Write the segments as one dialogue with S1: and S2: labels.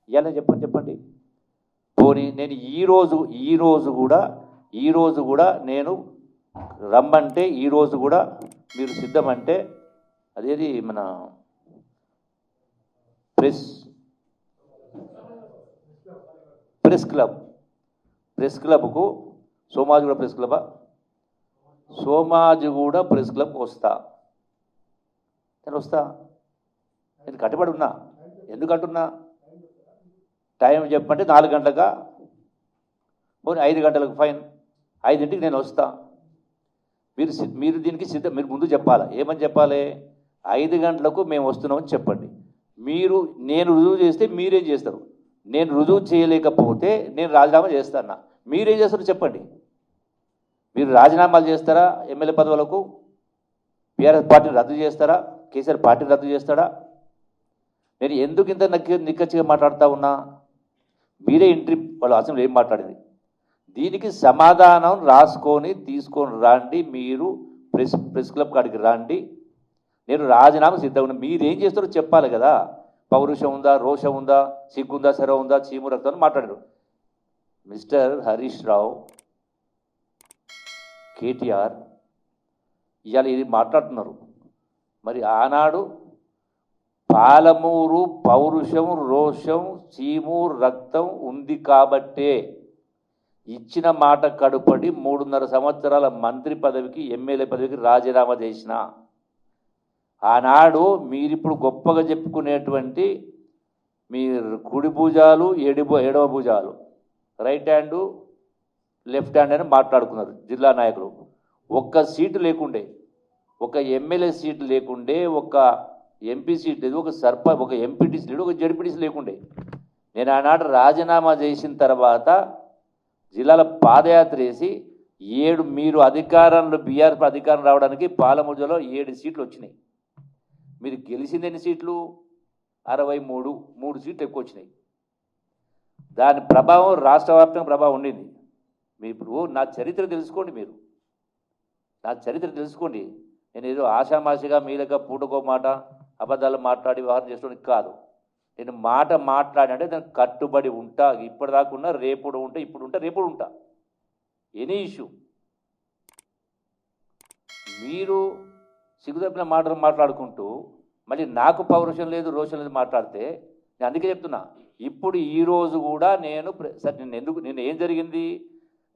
S1: ఇలా చెప్పండి. పోనీ నేను ఈరోజు కూడా నేను రమ్మంటే ఈరోజు కూడా మీరు సిద్ధమంటే అదేది మన ప్రెస్ క్లబ్కు సోమాజిగూడ ప్రెస్ క్లబ్కి వస్తా. నేను కట్టుబడి ఉన్నా. ఎందుకంటున్నా టైం చెప్పంటే 4 గంటలుగా పోనీ 5 గంటలకు ఫైన్, 5ంటికి నేను వస్తా. మీరు దీనికి సిద్ధం. మీరు ముందు చెప్పాలి. ఏమని చెప్పాలి? 5 గంటలకు మేము వస్తున్నామని చెప్పండి. నేను రుజువు చేస్తే మీరేం చేస్తారు? నేను రుజువు చేయలేకపోతే నేను రాజీనామా చేస్తాను. మీరేం చేస్తారో చెప్పండి. మీరు రాజీనామాలు చేస్తారా? ఎమ్మెల్యే పదవులకు బీఆర్ఎస్ పార్టీని రద్దు చేస్తారా? కేసీఆర్ పార్టీని రద్దు చేస్తాడా? నేను ఎందుకు ఇంత నిక్కచ్చిగా మాట్లాడుతూ ఉన్నా? మీరే ఎంట్రీ వాళ్ళు అసలు ఏం మాట్లాడింది దీనికి సమాధానం రాసుకొని తీసుకొని రండి. మీరు ప్రెస్ క్లబ్ కాడికి రండి. నేను రాజీనామా సిద్ధంగా ఉన్నా. మీరేం చేస్తారో చెప్పాలి కదా. పౌరుషం ఉందా, రోషం ఉందా, సిగ్గుందా, సెర ఉందా, చీము రక్తం అని మాట్లాడారు. మిస్టర్ హరీష్ రావు, కేటీఆర్ ఇవాళ ఇది మాట్లాడుతున్నారు. మరి ఆనాడు పాలమూరు పౌరుషం, రోషం, చీము రక్తం ఉంది కాబట్టే ఇచ్చిన మాట కడుపడి 3.5 సంవత్సరాల మంత్రి పదవికి, ఎమ్మెల్యే పదవికి రాజీనామా చేసిన. ఆనాడు మీరిప్పుడు గొప్పగా చెప్పుకునేటువంటి మీ కుడి భుజాలు, ఎడమ భుజాలు, రైట్ హ్యాండు లెఫ్ట్ హ్యాండ్ అని మాట్లాడుకున్నారు జిల్లా నాయకులు. ఒక్క సీటు లేకుండే, ఒక ఎమ్మెల్యే సీటు లేకుండే, ఒక ఎంపీ సీట్ లేదు, ఒక ఎంపీటీసీ లేడు, ఒక జడ్పీటీసీ లేకుండే. నేను ఆనాడు రాజీనామా చేసిన తర్వాత జిల్లాల పాదయాత్ర వేసి మీరు అధికారంలో బీఆర్ఎస్ అధికారం రావడానికి పాలమూరులో 7 సీట్లు వచ్చినాయి. మీరు గెలిచింది ఎన్ని సీట్లు? 63. 3 సీట్లు ఎక్కువ వచ్చినాయి. దాని ప్రభావం రాష్ట్ర వ్యాప్తంగా ప్రభావం ఉండింది. మీరు ఇప్పుడు నా చరిత్ర తెలుసుకోండి. నా చరిత్ర తెలుసుకోండి. నేను ఏదో ఆషామాషిగా మీదగా పూటకో మాట అబద్ధాలు మాట్లాడి వ్యవహారం చేసుకోవడానికి కాదు. నేను మాట మాట్లాడంటే దానికి కట్టుబడి ఉంటా. ఇప్పటిదాకా ఉన్నా, రేపుడు ఉంటా, ఇప్పుడు ఉంటా, రేపుడు ఉంటా. ఎనీ ఇష్యూ మీరు సిగ్గుతప్పిన మాటలు మాట్లాడుకుంటూ మళ్ళీ నాకు పౌరుషం లేదు, రోషం లేదు మాట్లాడితే నేను అందుకే చెప్తున్నా. ఇప్పుడు ఈరోజు కూడా నిన్న ఏం జరిగింది?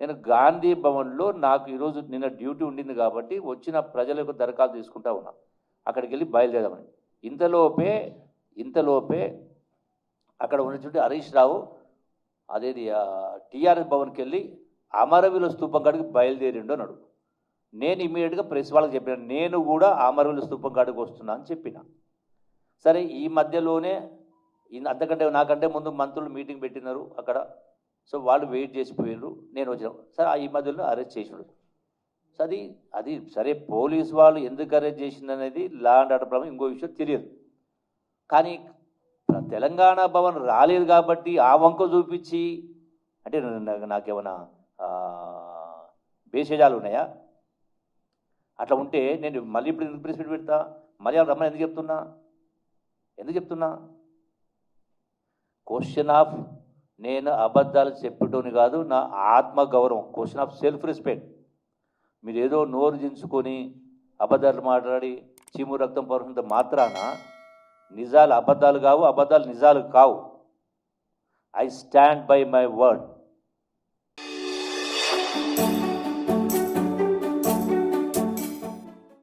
S1: నేను గాంధీ భవన్లో నాకు ఈరోజు నిన్న డ్యూటీ ఉండింది కాబట్టి వచ్చిన ప్రజల యొక్క దరఖాస్తు తీసుకుంటా ఉన్నా. అక్కడికి వెళ్ళి బయలుదేరామని. ఇంతలోపే అక్కడ ఉన్నటువంటి హరీష్ రావు అదేది టీఆర్ఎస్ భవన్కి వెళ్ళి అమరవీరుల స్తూపం కాడికి బయలుదేరిండు అన్నాడు. నేను ఇమీడియట్గా ప్రెస్ వాళ్ళకి చెప్పిన, నేను కూడా అమరవీరుల స్తూపం కాడికి వస్తున్నా అని చెప్పిన. సరే, ఈ మధ్యలోనే అంతకంటే నాకంటే ముందు మంత్రులు మీటింగ్ పెట్టినారు అక్కడ. సో వాళ్ళు వెయిట్ చేసిపోయినారు. నేను వచ్చిన సరే ఈ మధ్యలో అరెస్ట్ చేసినాడు. సో అది సరే, పోలీసు వాళ్ళు ఎందుకు అరెస్ట్ చేసింది అనేది లా అండ్ ఆర్డర్ ప్రాబ్లం, ఇంకో విషయం తెలియదు. కానీ తెలంగాణ భవన్ రాలేదు కాబట్టి ఆ వంక చూపించి అంటే నాకేమైనా బేషజాలు ఉన్నాయా? అట్లా ఉంటే నేను మళ్ళీ ఇప్పుడు ఎందుకు ప్రెస్ మీట్ పెడతా? మళ్ళీ రమ్మని ఎందుకు చెప్తున్నా? క్వశ్చన్ ఆఫ్ నేను అబద్ధాలు చెప్పటోని కాదు, నా ఆత్మగౌరవం, క్వశ్చన్ ఆఫ్ సెల్ఫ్ రెస్పెక్ట్. మీరు ఏదో నోరు దించుకొని అబద్ధాలు మాట్లాడి చీము రక్తం పరుషంత మాత్రాన నిజాలు అబద్ధాలు కావు, అబద్ధాలు నిజాలు కావు. I stand by my word.